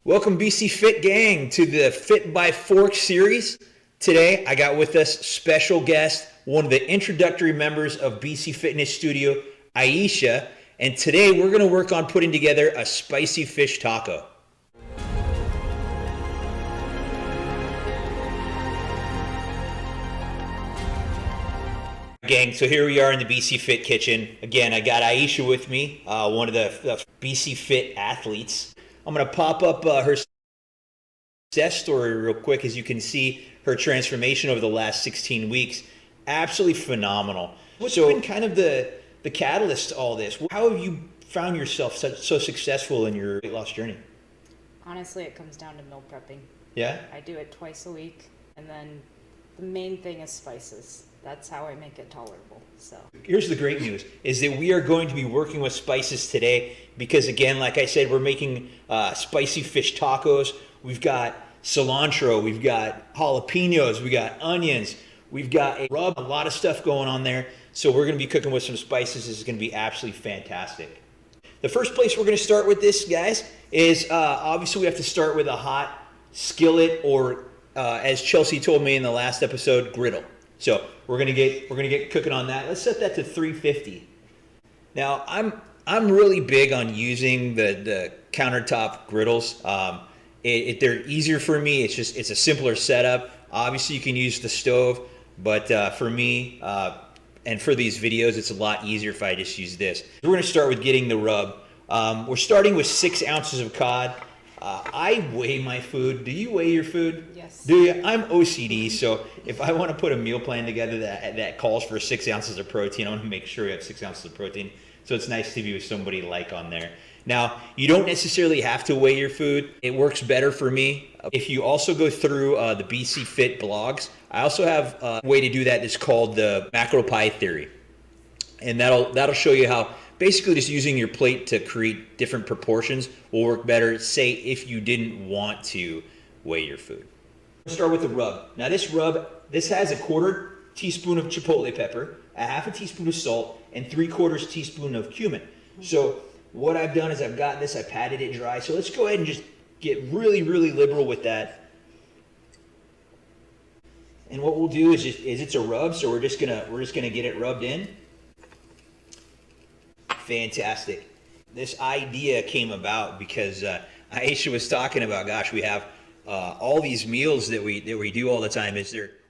Welcome BC Fit Gang to the Fit by Fork series. Today I got with us special guest, one of the introductory members of BC Fitness Studio, Iesha, and today we're going to work on putting together a spicy fish taco. Gang, so here we are in the BC Fit kitchen. Again, I got Iesha with me, one of the BC Fit athletes. I'm going to pop up her success story real quick. As you can see, her transformation over the last 16 weeks, absolutely phenomenal. What's been kind of the catalyst to all this? How have you found yourself so successful in your weight loss journey? Honestly, it comes down to meal prepping. Yeah? I do it twice a week, and then the main thing is spices. That's how I make it tolerable. So here's the great news, is that we are going to be working with spices today because, again, like I said, we're making spicy fish tacos. We've got cilantro, we've got jalapenos, we got onions, we've got a rub, a lot of stuff going on there. So we're going to be cooking with some spices. This is going to be absolutely fantastic. The first place we're going to start with this, guys, is obviously we have to start with a hot skillet, or as Chelsea told me in the last episode, griddle. So we're gonna get cooking on that. Let's set that to 350. Now I'm really big on using the countertop griddles. They're easier for me. It's a simpler setup. Obviously you can use the stove, but for me and for these videos, it's a lot easier if I just use this. We're gonna start with getting the rub. We're starting with 6 ounces of cod. I weigh my food. Do you weigh your food? Yes. Do you? I'm OCD, so if I want to put a meal plan together that calls for 6 ounces of protein, I want to make sure we have 6 ounces of protein. So it's nice to be with somebody like on there. Now, you don't necessarily have to weigh your food. It works better for me. If you also go through the BC Fit blogs, I also have a way to do that that's called the macro pie theory. And that'll show you how basically just using your plate to create different proportions will work better, say, if you didn't want to weigh your food. We'll start with the rub. Now this rub, this has a 1/4 teaspoon of chipotle pepper, a 1/2 teaspoon of salt, and 3/4 teaspoon of cumin. So what I've done is I've got this, I patted it dry. So let's go ahead and just get really, really liberal with that. And what we'll do is it's a rub, so we're just gonna get it rubbed in. Fantastic. This idea came about because Iesha was talking about, gosh, we have all these meals that we do all the time.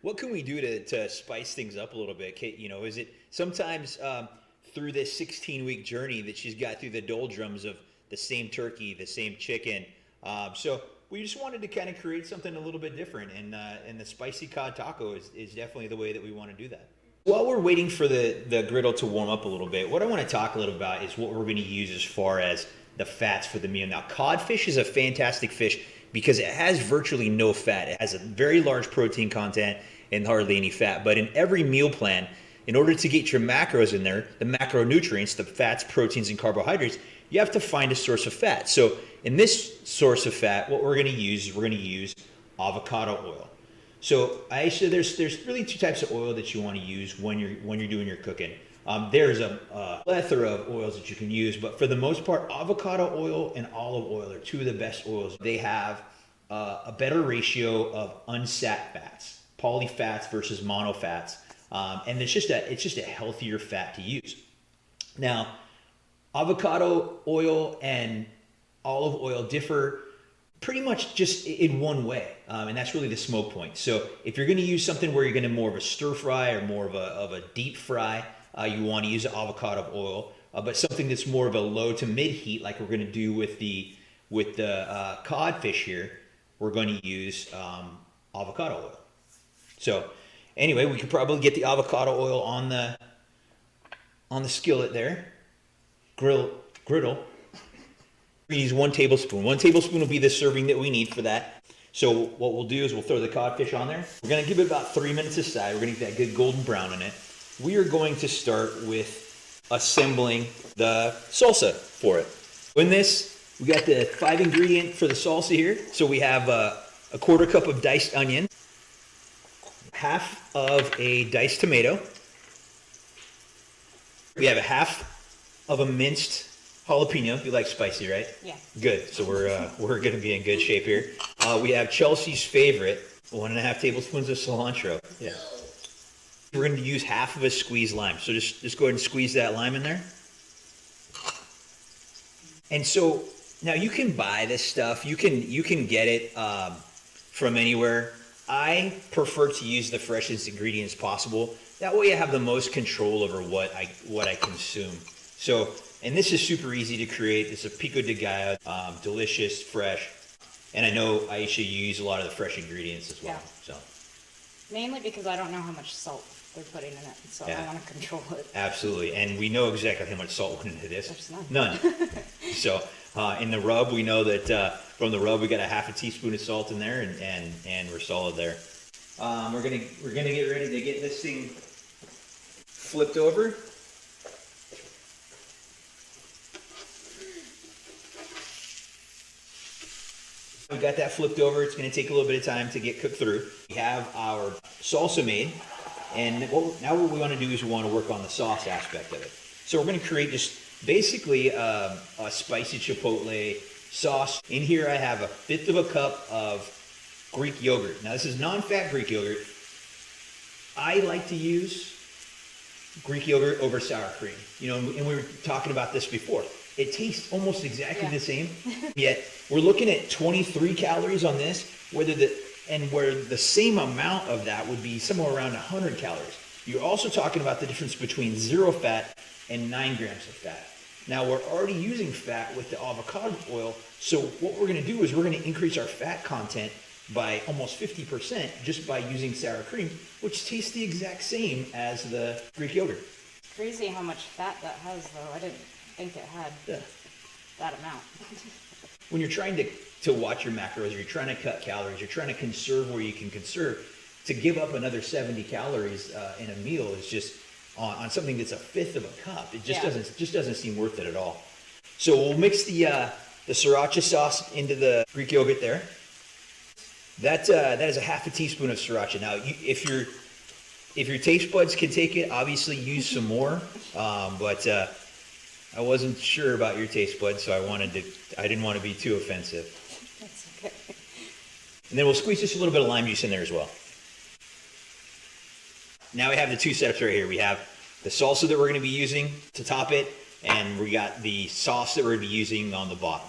What can we do to spice things up a little bit? You know, is it sometimes through this 16-week journey that she's got through the doldrums of the same turkey, the same chicken? So we just wanted to kind of create something a little bit different, and the spicy cod taco is definitely the way that we want to do that. While we're waiting for the griddle to warm up a little bit, what I want to talk a little about is what we're going to use as far as the fats for the meal. Now, codfish is a fantastic fish because it has virtually no fat. It has a very large protein content and hardly any fat. But in every meal plan, in order to get your macros in there, the macronutrients, the fats, proteins, and carbohydrates, you have to find a source of fat. So in this source of fat, what we're going to use is we're going to use avocado oil. So Iesha, there's really 2 types of oil that you want to use when you're doing your cooking. There's a plethora of oils that you can use, but for the most part, avocado oil and olive oil are 2 of the best oils. They have a better ratio of unsat fats, polyfats versus monofats, and it's just a healthier fat to use. Now, avocado oil and olive oil differ pretty much just in one way, and that's really the smoke point. So if you're going to use something where you're going to more of a stir fry or more of a deep fry, you want to use avocado oil. But something that's more of a low to mid heat, like we're going to do with the codfish here, we're going to use avocado oil. So anyway, we could probably get the avocado oil on the skillet there, griddle. We're going to use 1 tablespoon. 1 tablespoon will be the serving that we need for that. So what we'll do is we'll throw the codfish on there. We're going to give it about 3 minutes aside. We're going to get that good golden brown in it. We are going to start with assembling the salsa for it. In this, we got the 5 ingredient for the salsa here. So we have a 1/4 cup of diced onion, 1/2 of a diced tomato. We have a 1/2 of a minced jalapeno. You like spicy, right? Yeah. Good. So we're going to be in good shape here. We have Chelsea's favorite, 1.5 tablespoons of cilantro. Yeah. We're going to use half of a squeezed lime. So just go ahead and squeeze that lime in there. And so now you can buy this stuff. You can get it from anywhere. I prefer to use the freshest ingredients possible. That way I have the most control over what I consume. So, and this is super easy to create. It's a pico de gallo, delicious, fresh. And I know, Iesha, you use a lot of the fresh ingredients as well. Yeah. So Mainly because I don't know how much salt they're putting in it, so Yeah. I want to control it. absolutely. And we know exactly how much salt went into this. There's none. None. So in the rub, we know that from the rub, we got a half a teaspoon of salt in there, and we're solid there. We're gonna get ready to get this thing flipped over. We got that flipped over. It's going to take a little bit of time to get cooked through. We have our salsa made, and now what we want to do is we want to work on the sauce aspect of it. So we're going to create just basically a spicy chipotle sauce. In here I have 1/5 of a cup of Greek yogurt. Now this is non-fat Greek yogurt. I like to use Greek yogurt over sour cream. You know, and we were talking about this before. It tastes almost exactly the same, yet we're looking at 23 calories on this, where the same amount of that would be somewhere around 100 calories. You're also talking about the difference between 0 fat and 9 grams of fat. Now we're already using fat with the avocado oil, so what we're going to do is we're going to increase our fat content by almost 50% just by using sour cream, which tastes the exact same as the Greek yogurt. Crazy how much fat that has, though. I didn't think it had that amount. When you're trying to watch your macros, or you're trying to cut calories, you're trying to conserve where you can conserve, to give up another 70 calories in a meal is just on something that's 1/5 of a cup. It just doesn't seem worth it at all. So we'll mix the sriracha sauce into the Greek yogurt there. That is a half a teaspoon of sriracha. Now, if your taste buds can take it, obviously use some more. But I wasn't sure about your taste buds, so I didn't want to be too offensive. That's okay. And then we'll squeeze just a little bit of lime juice in there as well. Now we have the two setups right here. We have the salsa that we're going to be using to top it, and we got the sauce that we're going to be using on the bottom.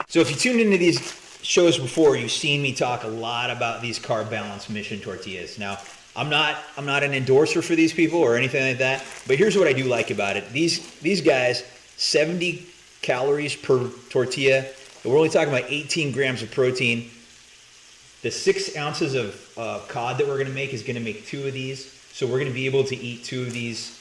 So if you tuned into these shows before, you've seen me talk a lot about these carb balance mission tortillas. Now, I'm not an endorser for these people or anything like that, but here's what I do like about it. These guys, 70 calories per tortilla. We're only talking about 18 grams of protein. The 6 ounces of cod that we're going to make is going to make 2 of these. So we're going to be able to eat 2 of these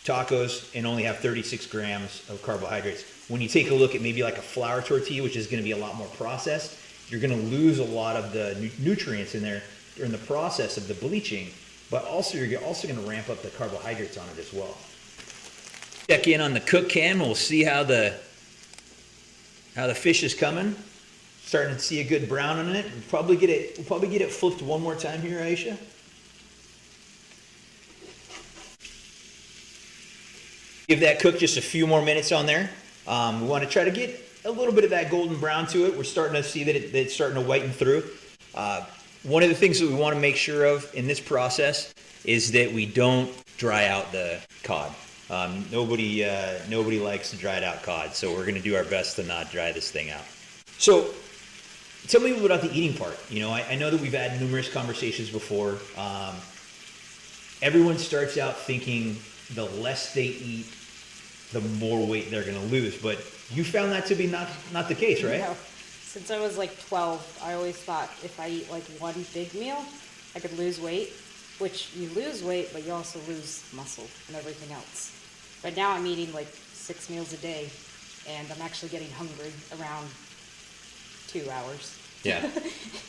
tacos and only have 36 grams of carbohydrates. When you take a look at maybe like a flour tortilla, which is going to be a lot more processed, you're going to lose a lot of the nutrients in there during the process of the bleaching, but also you're also going to ramp up the carbohydrates on it as well. Check in on the cook cam. We'll see how the fish is coming. Starting to see a good brown on it. We'll probably get it flipped one more time here, Iesha. Give that cook just a few more minutes on there. We want to try to get a little bit of that golden brown to it. We're starting to see that it's starting to whiten through. One of the things that we want to make sure of in this process is that we don't dry out the cod. Nobody likes dried out cod, so we're going to do our best to not dry this thing out. So tell me a little about the eating part. You know, I know that we've had numerous conversations before. Everyone starts out thinking the less they eat, the more weight they're going to lose. But you found that to be not the case, right? No. Since I was like 12, I always thought if I eat like one big meal, I could lose weight, which you lose weight, but you also lose muscle and everything else. But now I'm eating like 6 meals a day, and I'm actually getting hungry around 2 hours. Yeah.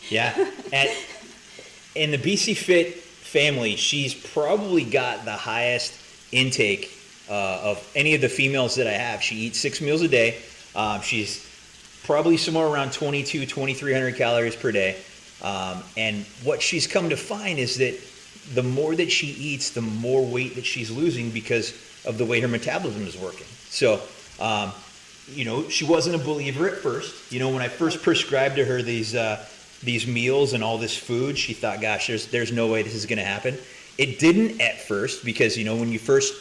Yeah. And in the BC Fit family, she's probably got the highest intake of any of the females that I have. She eats 6 meals a day. She's probably somewhere around 2,300 calories per day. And what she's come to find is that the more that she eats, the more weight that she's losing because of the way her metabolism is working. So You know, she wasn't a believer at first. You know, when I first prescribed to her these meals and all this food, she thought, gosh, there's no way this is going to happen. It didn't at first, because, you know, when you first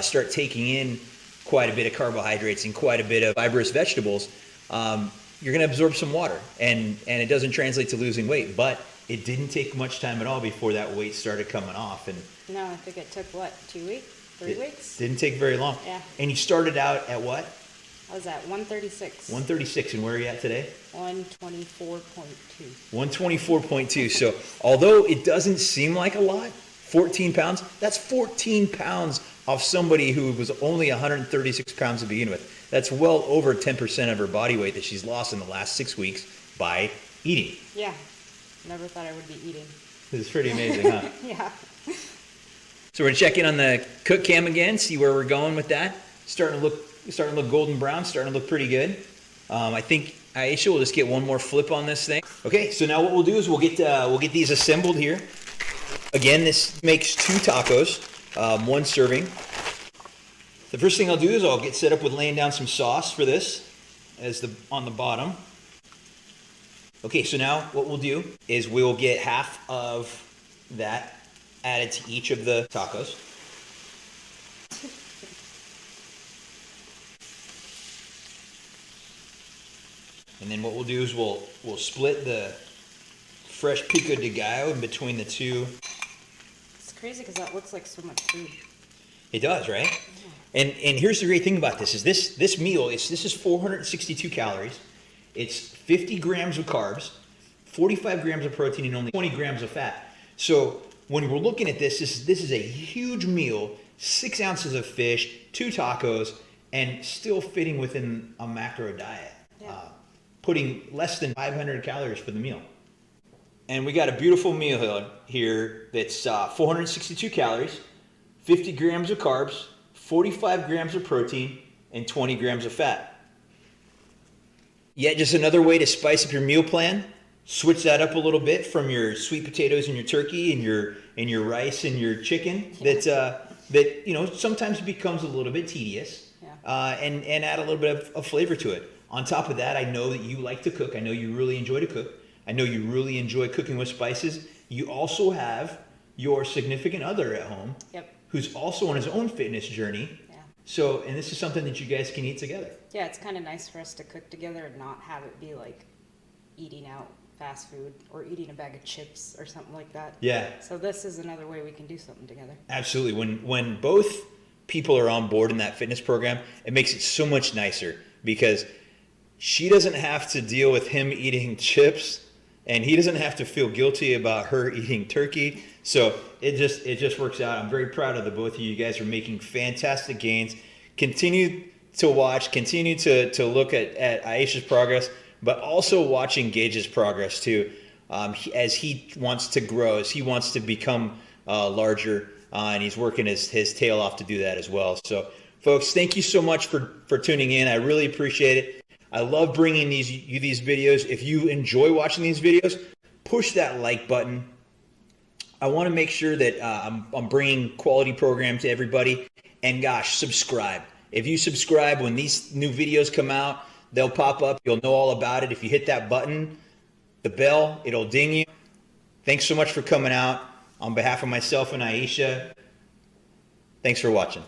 start taking in quite a bit of carbohydrates and quite a bit of fibrous vegetables, you're going to absorb some water, and it doesn't translate to losing weight. But it didn't take much time at all before that weight started coming off. And No, I think it took, what, 2 weeks? 3 weeks? Didn't take very long. Yeah. And you started out at what? I was at 136. 136, and where are you at today? 124.2. 124.2. So although it doesn't seem like a lot, 14 pounds, that's 14 pounds off somebody who was only 136 pounds to begin with. That's well over 10% of her body weight that she's lost in the last 6 weeks by eating. Yeah. Never thought I would be eating. This is pretty amazing, huh? Yeah. So we're gonna check in on the cook cam again, see where we're going with that. Starting to look golden brown, starting to look pretty good. I think Iesha will just get one more flip on this thing. Okay, so now what we'll do is we'll get these assembled here. Again, this makes 2 tacos, 1 serving. The first thing I'll do is I'll get set up with laying down some sauce for this on the bottom. Okay, so now what we'll do is we'll get half of that added to each of the tacos. And then what we'll do is we'll split the fresh pico de gallo in between the two. It's crazy because that looks like so much food. It does, right? Yeah. And here's the great thing about this is this meal this is 462 calories. It's 50 grams of carbs, 45 grams of protein, and only 20 grams of fat. So when we're looking at this is a huge meal, 6 ounces of fish, 2 tacos, and still fitting within a macro diet. Yeah. Putting less than 500 calories for the meal. And we got a beautiful meal here that's 462 calories, 50 grams of carbs, 45 grams of protein, and 20 grams of fat. Yet just another way to spice up your meal plan. Switch that up a little bit from your sweet potatoes and your turkey and your rice and your chicken. Yeah. That you know sometimes becomes a little bit tedious. Yeah. And add a little bit of flavor to it. On top of that, I know that you like to cook. I know you really enjoy to cook. I know you really enjoy cooking with spices. You also have your significant other at home. Yep. Who's also on his own fitness journey. Yeah. So, and this is something that you guys can eat together. Yeah, it's kind of nice for us to cook together and not have it be like eating out fast food or eating a bag of chips or something like that. Yeah. So this is another way we can do something together. Absolutely. When both people are on board in that fitness program, it makes it so much nicer because she doesn't have to deal with him eating chips and he doesn't have to feel guilty about her eating turkey. So it just works out. I'm very proud of the both of you. You guys are making fantastic gains. Continue to watch, continue to look at Iesha's progress, but also watching Gage's progress too, as he wants to grow, as he wants to become larger, and he's working his tail off to do that as well. So folks, thank you so much for tuning in. I really appreciate it. I love bringing you these videos. If you enjoy watching these videos, push that like button. I want to make sure that I'm bringing quality program to everybody. And gosh, subscribe. If you subscribe, when these new videos come out, they'll pop up. You'll know all about it. If you hit that button, the bell, it'll ding you. Thanks so much for coming out. On behalf of myself and Iesha, thanks for watching.